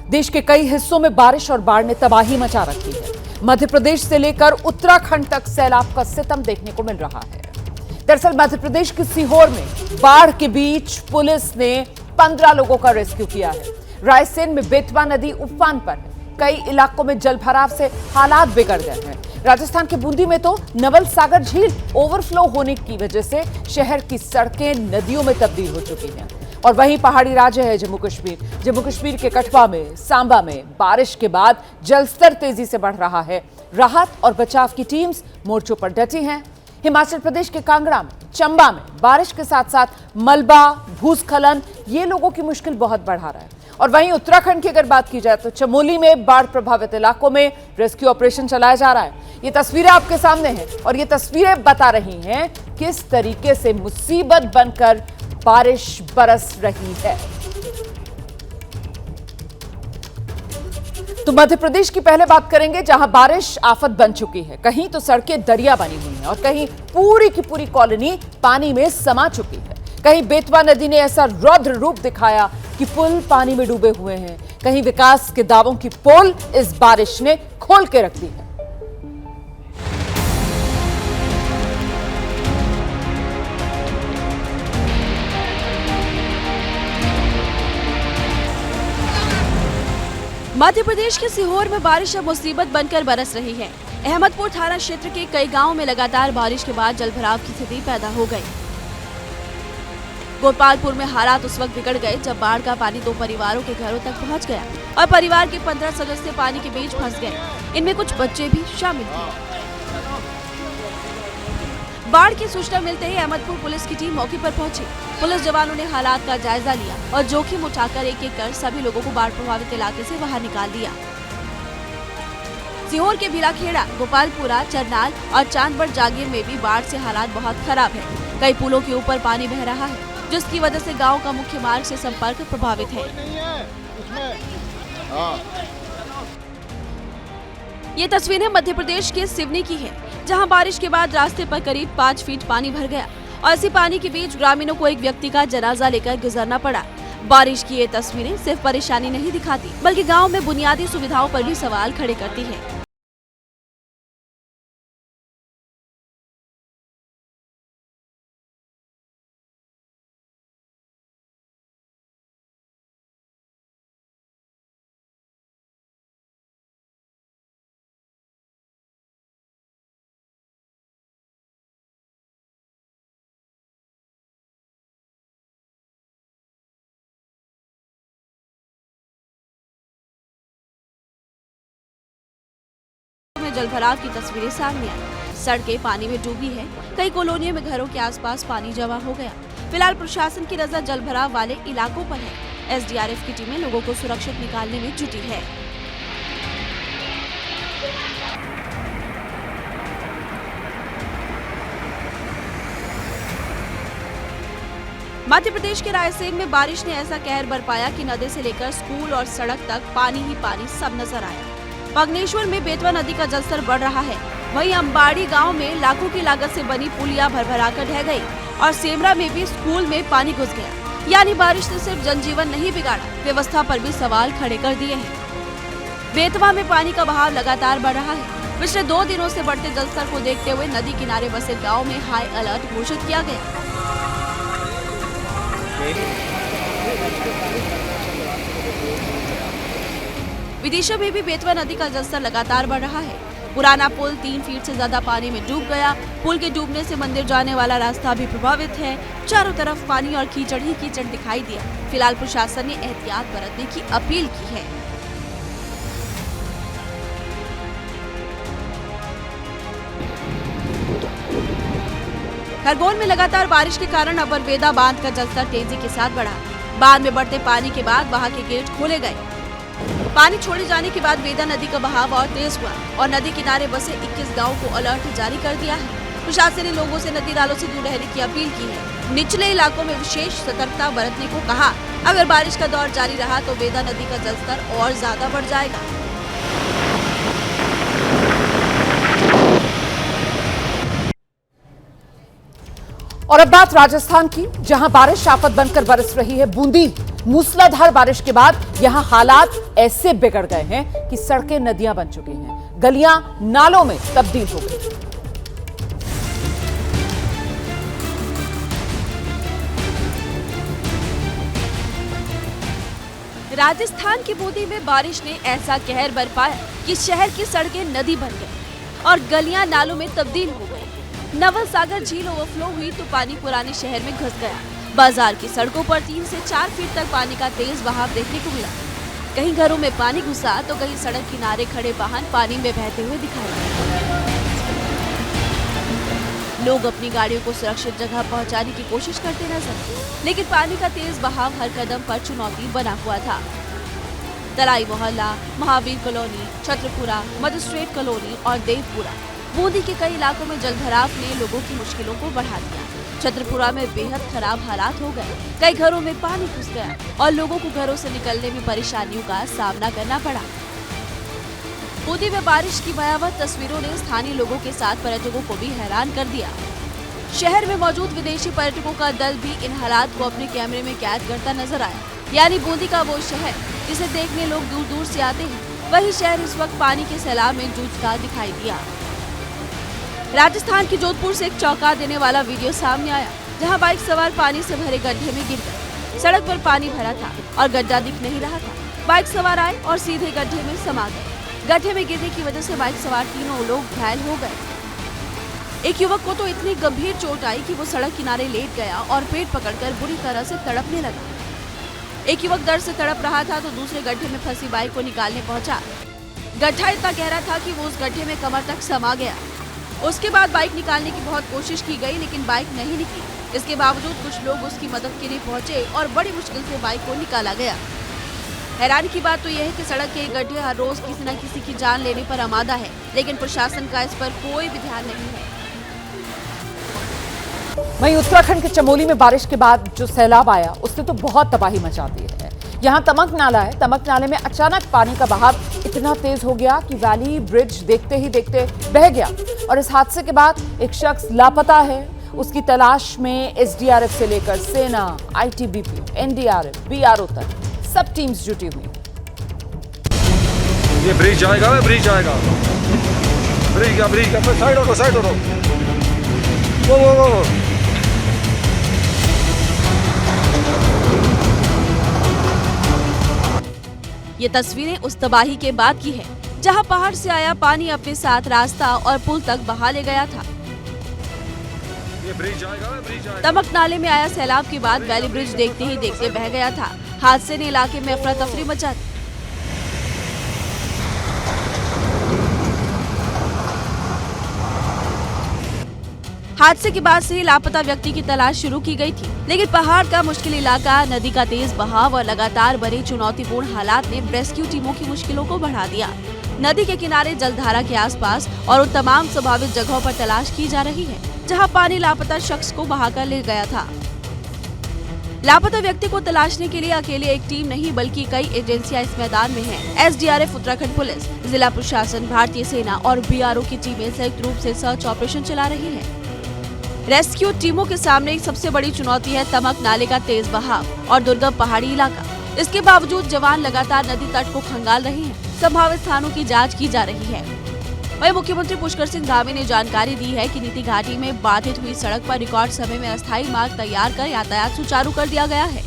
देश के कई हिस्सों में बारिश और बाढ़ ने तबाही मचा रखी है। मध्य प्रदेश से लेकर उत्तराखंड तक सैलाब का सितम देखने को मिल रहा है। दरअसल मध्य प्रदेश के सीहोर में बाढ़ के बीच पुलिस ने 15 लोगों का रेस्क्यू किया है। रायसेन में बेतवा नदी उफान पर है। कई इलाकों में जलभराव से हालात बिगड़ गए हैं। राजस्थान के बूंदी में तो नवल सागर झील ओवरफ्लो होने की वजह से शहर की सड़कें नदियों में तब्दील हो चुकी हैं। और वहीं पहाड़ी राज्य है जम्मू कश्मीर के कठुआ में, सांबा में बारिश के बाद जलस्तर तेजी से बढ़ रहा है। राहत और बचाव की टीम्स मोर्चों पर डटी हैं। हिमाचल प्रदेश के कांगड़ा में, चंबा में बारिश के साथ साथ मलबा, भूस्खलन ये लोगों की मुश्किल बहुत बढ़ा रहा है। और वहीं उत्तराखंड की अगर बात की जाए तो चमोली में बाढ़ प्रभावित इलाकों में रेस्क्यू ऑपरेशन चलाया जा रहा है। ये तस्वीरें आपके सामने हैं और ये तस्वीरें बता रही हैं किस तरीके से मुसीबत बनकर बारिश बरस रही है। तो मध्य प्रदेश की पहले बात करेंगे जहां बारिश आफत बन चुकी है। कहीं तो सड़कें दरिया बनी हुई हैं और कहीं पूरी की पूरी कॉलोनी पानी में समा चुकी है। कहीं बेतवा नदी ने ऐसा रौद्र रूप दिखाया कि पुल पानी में डूबे हुए हैं। कहीं विकास के दावों की पोल इस बारिश ने खोल के रख दी है। मध्य प्रदेश के सीहोर में बारिश अब मुसीबत बनकर बरस रही है। अहमदपुर थाना क्षेत्र के कई गांवों में लगातार बारिश के बाद जलभराव की स्थिति पैदा हो गई। गोपालपुर में हालात उस वक्त बिगड़ गए जब बाढ़ का पानी 2 परिवारों के घरों तक पहुंच गया और परिवार के 15 सदस्य पानी के बीच फंस गए। इनमें कुछ बच्चे भी शामिल थे। बाढ़ की सूचना मिलते ही अहमदपुर पुलिस की टीम मौके पर पहुंची। पुलिस जवानों ने हालात का जायजा लिया और जोखिम उठाकर एक एक कर सभी लोगों को बाढ़ प्रभावित इलाके से बाहर निकाल दिया। सीहोर के भीलाखेड़ा, गोपालपुरा, चरनाल और चांदबड़ जागीर में भी बाढ़ से हालात बहुत खराब है। कई पुलों के ऊपर पानी बह रहा है जिसकी वजह से गांव का मुख्य मार्ग से संपर्क प्रभावित है। ये तस्वीरें मध्य प्रदेश के सिवनी की है जहां बारिश के बाद रास्ते पर करीब 5 फीट पानी भर गया और इसी पानी के बीच ग्रामीणों को एक व्यक्ति का जनाजा लेकर गुजरना पड़ा। बारिश की ये तस्वीरें सिर्फ परेशानी नहीं दिखाती बल्कि गांव में बुनियादी सुविधाओं पर भी सवाल खड़े करती है। जलभराव की तस्वीरें सामने आई। सड़कें पानी में डूबी है। कई कॉलोनियों में घरों के आसपास पानी जमा हो गया। फिलहाल प्रशासन की नजर जलभराव वाले इलाकों पर है। एसडीआरएफ की टीमें लोगों को सुरक्षित निकालने में जुटी है। मध्य प्रदेश के रायसेन में बारिश ने ऐसा कहर बरपाया कि नदी से लेकर स्कूल और सड़क तक पानी ही पानी सब नजर आया। बागेश्वर में बेतवा नदी का जलस्तर बढ़ रहा है। वहीं अंबाड़ी गांव में लाखों की लागत से बनी पुलिया भरभराकर ढह गई और सेमरा में भी स्कूल में पानी घुस गया। यानी बारिश ने सिर्फ जनजीवन नहीं बिगाड़ा, व्यवस्था पर भी सवाल खड़े कर दिए हैं। बेतवा में पानी का बहाव लगातार बढ़ रहा है। पिछले 2 दिनों से बढ़ते जलस्तर को देखते हुए नदी किनारे बसे गाँव में हाई अलर्ट घोषित किया गया। विदिशा में भी बेतवा नदी का जलस्तर लगातार बढ़ रहा है। पुराना पुल 3 फीट से ज्यादा पानी में डूब गया। पुल के डूबने से मंदिर जाने वाला रास्ता भी प्रभावित है। चारों तरफ पानी और कीचड़ ही कीचड़ दिखाई दिया। फिलहाल प्रशासन ने एहतियात बरतने की अपील की है। खरगोन में लगातार बारिश के कारण अबरवेदा बांध का जलस्तर तेजी के साथ बढ़ा। बांध में बढ़ते पानी के बाद वहां के गेट खोले गए। पानी छोड़े जाने के बाद वेदा नदी का बहाव और तेज हुआ और नदी किनारे बसे 21 गांवों को अलर्ट जारी कर दिया है। प्रशासन ने लोगों से नदी नालों से दूर रहने की अपील की है। निचले इलाकों में विशेष सतर्कता बरतने को कहा। अगर बारिश का दौर जारी रहा तो वेदा नदी का जलस्तर और ज्यादा बढ़ जाएगा। और अब बात राजस्थान की, जहां बारिश आफत बनकर बरस रही है। बूंदी मूसलाधार बारिश के बाद यहां हालात ऐसे बिगड़ गए हैं कि सड़कें नदियां बन चुकी हैं, गलियां नालों में तब्दील हो गई। राजस्थान की बूंदी में बारिश ने ऐसा कहर बरपाया कि शहर की सड़कें नदी बन गई और गलियां नालों में तब्दील हो गई। नवल सागर झील ओवरफ्लो हुई तो पानी पुराने शहर में घुस गया। बाजार की सड़कों पर 3 से 4 फीट तक पानी का तेज बहाव देखने को मिला। कहीं घरों में पानी घुसा तो कहीं सड़क किनारे खड़े वाहन पानी में बहते हुए दिखाई दिए। लोग अपनी गाड़ियों को सुरक्षित जगह पहुंचाने की कोशिश करते नजर, लेकिन पानी का तेज बहाव हर कदम पर चुनौती बना हुआ था। तलाई मोहल्ला, Mahavir colony, Chhatrapura, magistrate colony और देवपुरा, बूंदी के कई इलाकों में जलभराव ने लोगों की मुश्किलों को बढ़ा दिया। छत्रपुरा में बेहद खराब हालात हो गए, कई घरों में पानी घुस गया और लोगों को घरों से निकलने में परेशानियों का सामना करना पड़ा। बूंदी में बारिश की भयावह तस्वीरों ने स्थानीय लोगों के साथ पर्यटकों को भी हैरान कर दिया। शहर में मौजूद विदेशी पर्यटकों का दल भी इन हालात को अपने कैमरे में कैद करता नजर आया। यानी बूंदी का वो शहर जिसे देखने लोग दूर दूर से आते हैं, वही शहर इस वक्त पानी के सैलाब में जूझता दिखाई दिया। राजस्थान की जोधपुर से एक चौंका देने वाला वीडियो सामने आया, जहां बाइक सवार पानी से भरे गड्ढे में गिर गए। सड़क पर पानी भरा था और गड्ढा दिख नहीं रहा था। बाइक सवार आए और सीधे गड्ढे में समा गए। गड्ढे में गिरने की वजह से बाइक सवार तीनों लोग घायल हो गए। एक युवक को तो इतनी गंभीर चोट आई कि वो सड़क किनारे लेट गया और पेट पकड़कर बुरी तरह से तड़पने लगा। एक युवक दर्द से तड़प रहा था तो दूसरे गड्ढे में फंसी बाइक को निकालने पहुंचा। गड्ढा इतना गहरा था कि वो उस गड्ढे में कमर तक समा गया। उसके बाद बाइक निकालने की बहुत कोशिश की गई, लेकिन बाइक नहीं निकली। इसके बावजूद कुछ लोग उसकी मदद के लिए पहुंचे और बड़ी मुश्किल से बाइक को निकाला गया। हैरानी की बात तो यह है कि सड़क के गड्ढे हर रोज किसी न किसी की जान लेने पर आमादा है, लेकिन प्रशासन का इस पर कोई भी ध्यान नहीं है। वहीं उत्तराखंड के चमोली में बारिश के बाद जो सैलाब आया उसने तो बहुत तबाही मचा दी है। यहाँ तमक नाला है, तमक नाले में अचानक पानी का बहाव इतना तेज हो गया कि वैली ब्रिज देखते ही देखते बह गया और इस हादसे के बाद एक शख्स लापता है। उसकी तलाश में एसडीआरएफ से लेकर सेना, आईटीबीपी, एनडीआरएफ, बीआरओ तक सब टीम्स जुटी हुई। ये ब्रिज जाएगा, ब्रिज जाएगा, ब्रिज का साइड हो, साइड हो। वो ये तस्वीरें उस तबाही के बाद की है, जहां पहाड़ से आया पानी अपने साथ रास्ता और पुल तक बहा ले गया था। ये ब्रिज जाएगा, ब्रिज जाएगा। तमक नाले में आया सैलाब के बाद वैली ब्रिज देखते ही देखते बह गया था। हादसे ने इलाके में अफरा तफरी मचा दी। हादसे के बाद से ही लापता व्यक्ति की तलाश शुरू की गई थी, लेकिन पहाड़ का मुश्किल इलाका, नदी का तेज बहाव और लगातार बने चुनौतीपूर्ण हालात ने रेस्क्यू टीमों की मुश्किलों को बढ़ा दिया। नदी के किनारे, जलधारा के आसपास और उन तमाम संभावित जगहों पर तलाश की जा रही है, जहां पानी लापता शख्स को बहाकर ले गया था। लापता व्यक्ति को तलाशने के लिए अकेले एक टीम नहीं बल्कि कई एजेंसियां इस मैदान में हैं। एसडीआरएफ, उत्तराखंड पुलिस, जिला प्रशासन, भारतीय सेना और बीआरओ की टीमें संयुक्त रूप से सर्च ऑपरेशन चला रही है। रेस्क्यू टीमों के सामने सबसे बड़ी चुनौती है तमक नाले का तेज बहाव और दुर्गम पहाड़ी इलाका। इसके बावजूद जवान लगातार नदी तट को खंगाल रहे हैं। संभावित स्थानों की जांच की जा रही है। वहीं मुख्यमंत्री पुष्कर सिंह धामी ने जानकारी दी है कि नीति घाटी में बाधित हुई सड़क पर रिकॉर्ड समय में अस्थायी मार्ग तैयार कर यातायात सुचारू कर दिया गया है।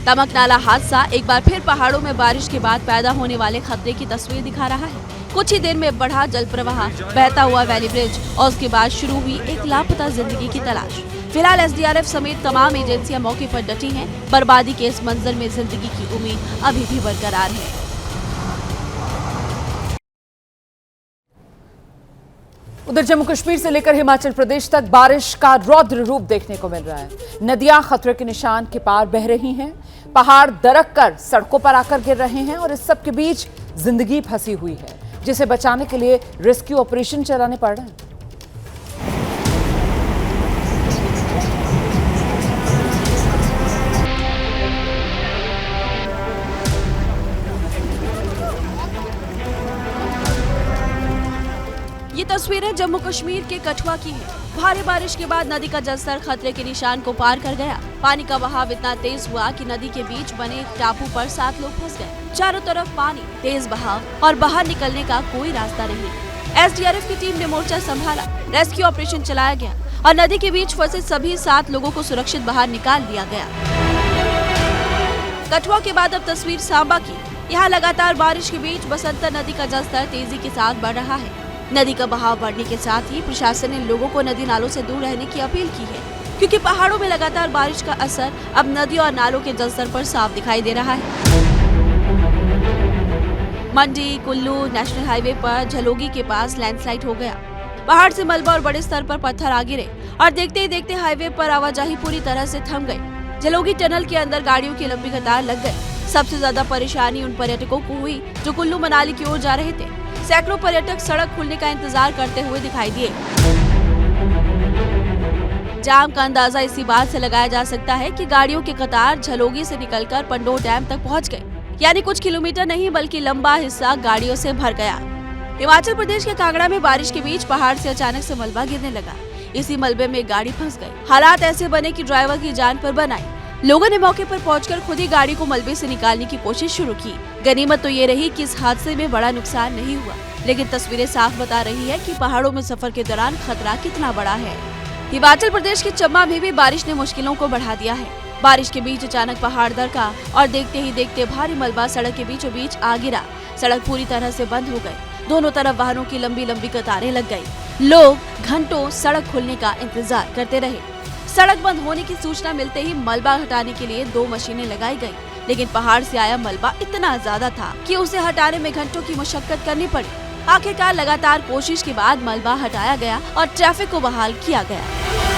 तमक नाला हादसा एक बार फिर पहाड़ों में बारिश के बाद पैदा होने वाले खतरे की तस्वीर दिखा रहा है। कुछ ही देर में बढ़ा जल प्रवाह, बहता हुआ वैली ब्रिज और उसके बाद शुरू हुई एक लापता जिंदगी की तलाश। फिलहाल एसडीआरएफ समेत तमाम एजेंसियां मौके पर डटी हैं। बर्बादी के इस मंजर में जिंदगी की उम्मीद अभी भी बरकरार है। उधर जम्मू कश्मीर से लेकर हिमाचल प्रदेश तक बारिश का रौद्र रूप देखने को मिल रहा है। नदियां खतरे के निशान के पार बह रही हैं, पहाड़ दरक कर सड़कों पर आकर गिर रहे हैं और इस सब के बीच जिंदगी फंसी हुई है, जिसे बचाने के लिए रेस्क्यू ऑपरेशन चलाने पड़ रहे हैं। ये तस्वीरें जम्मू कश्मीर के कठुआ की है। भारी बारिश के बाद नदी का जलस्तर खतरे के निशान को पार कर गया। पानी का बहाव इतना तेज हुआ कि नदी के बीच बने एक टापू पर 7 लोग फंस गए। चारों तरफ पानी, तेज बहाव और बाहर निकलने का कोई रास्ता नहीं। एसडीआरएफ की टीम ने मोर्चा संभाला, रेस्क्यू ऑपरेशन चलाया गया और नदी के बीच फंसे सभी 7 लोगों को सुरक्षित बाहर निकाल लिया गया। कठुआ के बाद अब तस्वीर सांबा की। यहाँ लगातार बारिश के बीच बसंतर नदी का जलस्तर तेजी के साथ बढ़ रहा है। नदी का बहाव बढ़ने के साथ ही प्रशासन ने लोगों को नदी नालों से दूर रहने की अपील की है, क्योंकि पहाड़ों में लगातार बारिश का असर अब नदी और नालों के जलस्तर पर साफ दिखाई दे रहा है। मंडी कुल्लू नेशनल हाईवे पर झलोगी के पास लैंडस्लाइड हो गया। पहाड़ से मलबा और बड़े स्तर पर पत्थर आ गिरे और देखते ही देखते हाईवे पर आवाजाही पूरी तरह से थम गई। झलोगी टनल के अंदर गाड़ियों की लंबी कतार लग गई। सबसे ज्यादा परेशानी उन पर्यटकों को हुई जो कुल्लू मनाली की ओर जा रहे थे। सैकड़ों पर्यटक सड़क खुलने का इंतजार करते हुए दिखाई दिए। जाम का अंदाजा इसी बात से लगाया जा सकता है कि गाड़ियों की कतार झलोगी से निकलकर पंडोह डैम तक पहुंच गई, यानी कुछ किलोमीटर नहीं बल्कि लंबा हिस्सा गाड़ियों से भर गया। हिमाचल प्रदेश के कांगड़ा में बारिश के बीच पहाड़ से अचानक से मलबा गिरने लगा। इसी मलबे में गाड़ी फंस गई। हालात ऐसे बने कि ड्राइवर की जान पर बन आई। लोगों ने मौके पर पहुंचकर खुद ही गाड़ी को मलबे से निकालने की कोशिश शुरू की। गनीमत तो ये रही कि इस हादसे में बड़ा नुकसान नहीं हुआ, लेकिन तस्वीरें साफ बता रही है कि पहाड़ों में सफर के दौरान खतरा कितना बड़ा है। हिमाचल प्रदेश के चंबा में भी बारिश ने मुश्किलों को बढ़ा दिया है। बारिश के बीच अचानक पहाड़ दरका और देखते ही देखते भारी मलबा सड़क के बीचों बीच आ गिरा। सड़क पूरी तरह से बंद हो गई। दोनों तरफ वाहनों की लंबी लंबी कतारें लग गई। लोग घंटों सड़क खुलने का इंतजार करते रहे। सड़क बंद होने की सूचना मिलते ही मलबा हटाने के लिए 2 मशीनें लगाई गई, लेकिन पहाड़ से आया मलबा इतना ज्यादा था कि उसे हटाने में घंटों की मशक्कत करनी पड़ी। आखिरकार लगातार कोशिश के बाद मलबा हटाया गया और ट्रैफिक को बहाल किया गया।